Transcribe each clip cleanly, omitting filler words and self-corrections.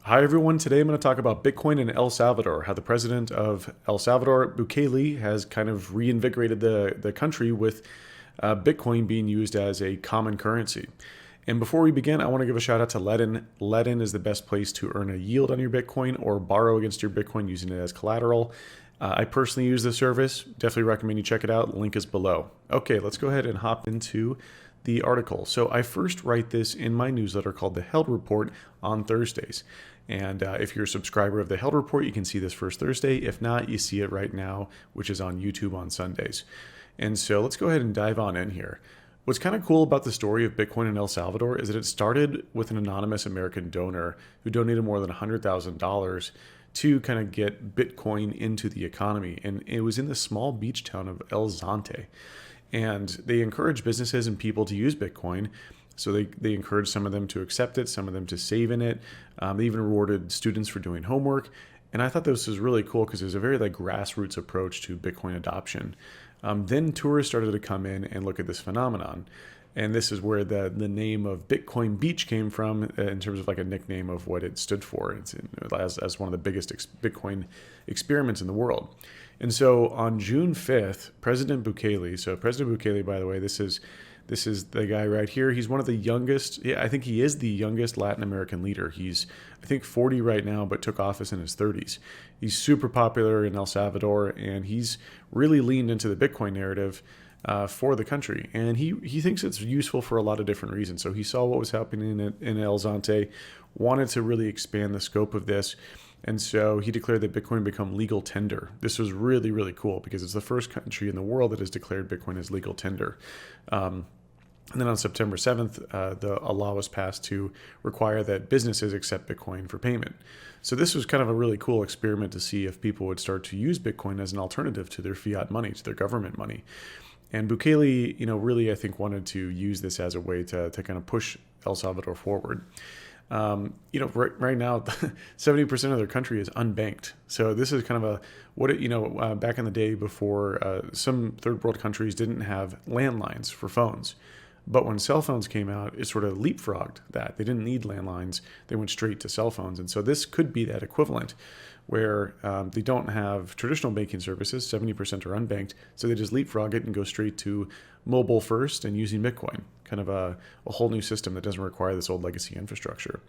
Hi everyone, today I'm going to talk about Bitcoin in El Salvador, how the president of El Salvador, Bukele, has kind of reinvigorated the country with Bitcoin being used as a common currency. And before we begin, I want to give a shout out to Ledin. Ledin is the best place to earn a yield on your Bitcoin or borrow against your Bitcoin using it as collateral. I personally use the service. Definitely recommend you check it out. Link is below. Okay, let's go ahead and hop into the article. So I first write this in my newsletter called the Held Report on Thursdays. And if you're a subscriber of the Held Report, you can see this first Thursday. If not, you see it right now, which is on YouTube on Sundays. And so let's go ahead and dive on in here. What's kind of cool about the story of Bitcoin in El Salvador is that it started with an anonymous American donor who donated more than $100,000 to kind of get Bitcoin into the economy. And it was in the small beach town of El Zante. And they encourage businesses and people to use Bitcoin. So they encouraged some of them to accept it, some of them to save in it. They even rewarded students for doing homework. And I thought this was really cool because there's a very grassroots approach to Bitcoin adoption. Then tourists started to come in and look at this phenomenon. And this is where the name of Bitcoin Beach came from in terms of like a nickname of what it stood for. It's as one of the biggest Bitcoin experiments in the world. And so on June 5th, President Bukele, by the way, this is the guy right here. He's one of the youngest. Yeah, I think he is the youngest Latin American leader. He's, I think, 40 right now, but took office in his 30s. He's super popular in El Salvador, and he's really leaned into the Bitcoin narrative for the country. And he thinks it's useful for a lot of different reasons. So he saw what was happening in El Zante, wanted to really expand the scope of this. And so he declared that Bitcoin become legal tender. This was really, really cool because it's the first country in the world that has declared Bitcoin as legal tender. And then on September 7th, a law was passed to require that businesses accept Bitcoin for payment. So this was kind of a really cool experiment to see if people would start to use Bitcoin as an alternative to their fiat money, to their government money. And Bukele, really, I think, wanted to use this as a way to kind of push El Salvador forward. Right now, 70% of their country is unbanked. So this is kind of back in the day before some third world countries didn't have landlines for phones. But when cell phones came out, it sort of leapfrogged that. They didn't need landlines. They went straight to cell phones. And so this could be that equivalent where they don't have traditional banking services. 70% are unbanked. So they just leapfrog it and go straight to mobile first and using Bitcoin, kind of a whole new system that doesn't require this old legacy infrastructure.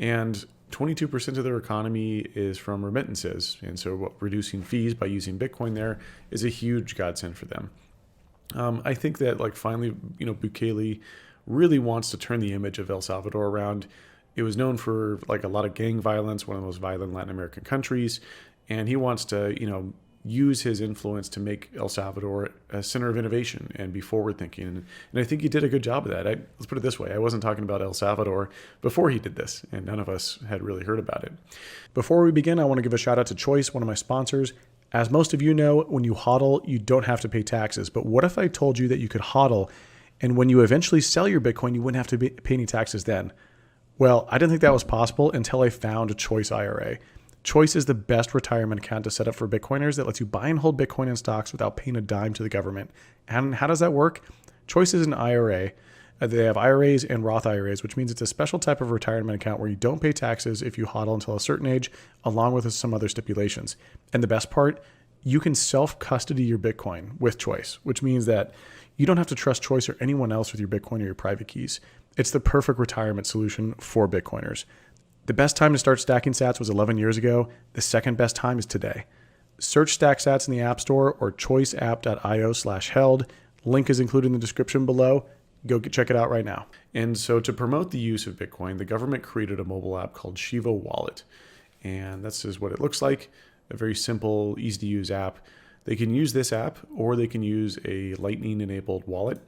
And 22% of their economy is from remittances. And so reducing fees by using Bitcoin there is a huge godsend for them. I think that finally, Bukele really wants to turn the image of El Salvador around. It was known for a lot of gang violence, one of the most violent Latin American countries. And he wants to, use his influence to make El Salvador a center of innovation and be forward thinking. And I think he did a good job of that. Let's put it this way. I wasn't talking about El Salvador before he did this, and none of us had really heard about it. Before we begin, I want to give a shout out to Choice, one of my sponsors. As most of you know, when you hodl, you don't have to pay taxes. But what if I told you that you could hodl, and when you eventually sell your Bitcoin, you wouldn't have to pay any taxes then? Well, I didn't think that was possible until I found Choice IRA. Choice is the best retirement account to set up for Bitcoiners that lets you buy and hold Bitcoin in stocks without paying a dime to the government. And how does that work? Choice is an IRA. They have IRAs and Roth IRAs, which means it's a special type of retirement account where you don't pay taxes if you hodl until a certain age, along with some other stipulations. And the best part, you can self-custody your Bitcoin with Choice, which means that you don't have to trust Choice or anyone else with your Bitcoin or your private keys. It's the perfect retirement solution for Bitcoiners. The best time to start stacking sats was 11 years ago. The second best time is today. Search Stack Sats in the App Store or choiceapp.io/held. Link is included in the description below. Go check it out right now. And so to promote the use of Bitcoin, the government created a mobile app called Shiva Wallet. And this is what it looks like. A very simple, easy to use app. They can use this app or they can use a Lightning enabled wallet.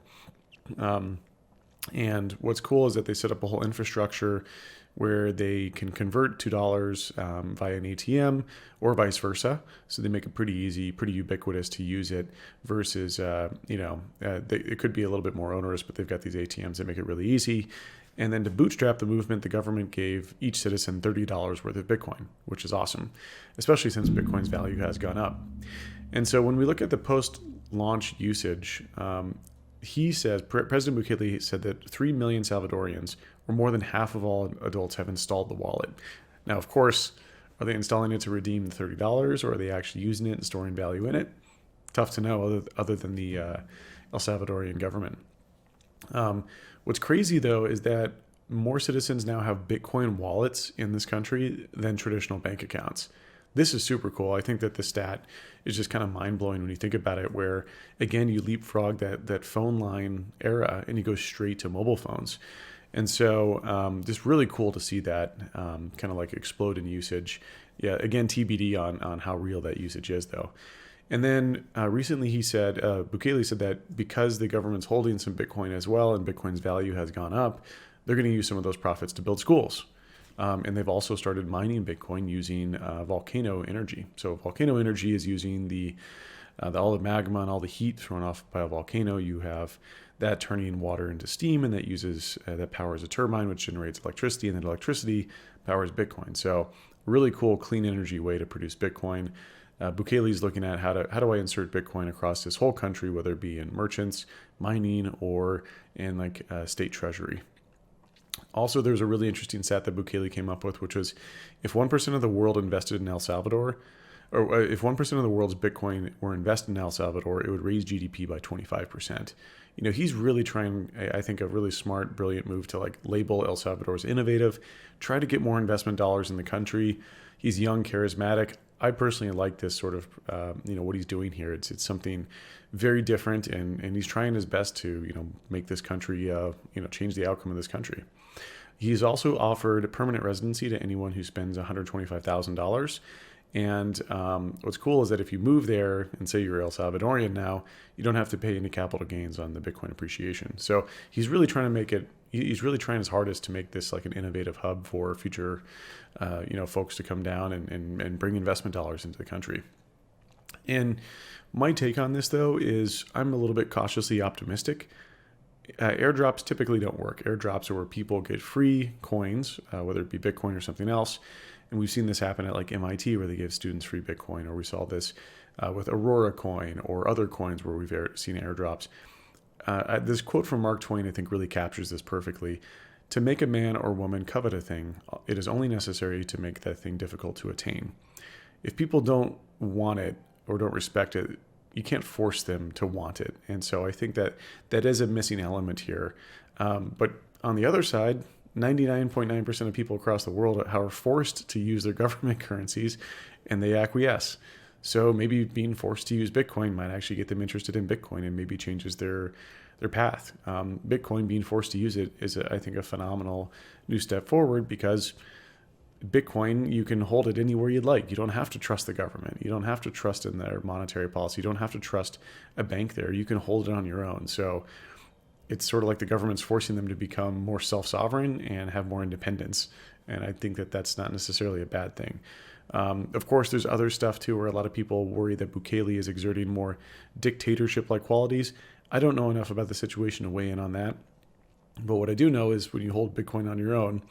And what's cool is that they set up a whole infrastructure where they can convert $2 via an ATM or vice versa. So they make it pretty easy, pretty ubiquitous to use it versus, it could be a little bit more onerous, but they've got these ATMs that make it really easy. And then to bootstrap the movement, the government gave each citizen $30 worth of Bitcoin, which is awesome, especially since Bitcoin's value has gone up. And so when we look at the post-launch usage, he says, President Bukele said that 3 million Salvadorians, or more than half of all adults, have installed the wallet. Now, of course, are they installing it to redeem the $30, or are they actually using it and storing value in it? Tough to know, other than the El Salvadorian government. What's crazy, though, is that more citizens now have Bitcoin wallets in this country than traditional bank accounts. This is super cool. I think that the stat is just kind of mind-blowing when you think about it, where, again, you leapfrog that phone line era and you go straight to mobile phones. And so just really cool to see that kind of like explode in usage. Yeah, again, TBD on how real that usage is, though. And then recently he said, Bukele said that because the government's holding some Bitcoin as well and Bitcoin's value has gone up, they're going to use some of those profits to build schools. And they've also started mining Bitcoin using volcano energy. So volcano energy is using all the magma and all the heat thrown off by a volcano. You have that turning water into steam, and that powers a turbine, which generates electricity, and then electricity powers Bitcoin. So really cool, clean energy way to produce Bitcoin. Bukele's looking at how do I insert Bitcoin across this whole country, whether it be in merchants, mining, or in like state treasury. Also, there's a really interesting stat that Bukele came up with, which was if 1% of the world invested in El Salvador, or if 1% of the world's Bitcoin were invested in El Salvador, it would raise GDP by 25%. He's really trying, I think, a really smart, brilliant move to like label El Salvador as innovative, try to get more investment dollars in the country. He's young, charismatic. I personally like this sort of, what he's doing here. It's something very different, and he's trying his best to, make this country, change the outcome of this country. He's also offered permanent residency to anyone who spends $125,000. And what's cool is that if you move there and say you're El Salvadorian now, you don't have to pay any capital gains on the Bitcoin appreciation. So he's really trying to make it. He's really trying his hardest to make this like an innovative hub for future, folks to come down and bring investment dollars into the country. And my take on this, though, is I'm a little bit cautiously optimistic. Airdrops typically don't work. Airdrops are where people get free coins, whether it be Bitcoin or something else. And we've seen this happen at like MIT, where they give students free Bitcoin, or we saw this with Aurora Coin or other coins where we've seen airdrops. This quote from Mark Twain, I think, really captures this perfectly. To make a man or woman covet a thing, it is only necessary to make that thing difficult to attain. If people don't want it or don't respect it, you can't force them to want it. And so I think that is a missing element here. But on the other side, 99.9% of people across the world are forced to use their government currencies, and they acquiesce. So maybe being forced to use Bitcoin might actually get them interested in Bitcoin and maybe changes their path. Bitcoin, being forced to use it, is, I think, a phenomenal new step forward, because Bitcoin, you can hold it anywhere you'd like. You don't have to trust the government. You don't have to trust in their monetary policy. You don't have to trust a bank there. You can hold it on your own. So it's sort of like the government's forcing them to become more self-sovereign and have more independence. And I think that that's not necessarily a bad thing. Of course, there's other stuff too, where a lot of people worry that Bukele is exerting more dictatorship-like qualities. I don't know enough about the situation to weigh in on that. But what I do know is when you hold Bitcoin on your own,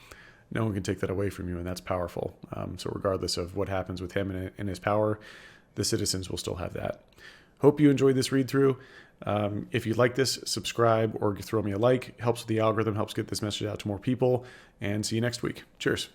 no one can take that away from you, and that's powerful. So regardless of what happens with him and his power, the citizens will still have that. Hope you enjoyed this read through. If you like this, subscribe or throw me a like. Helps with the algorithm, helps get this message out to more people. And see you next week. Cheers.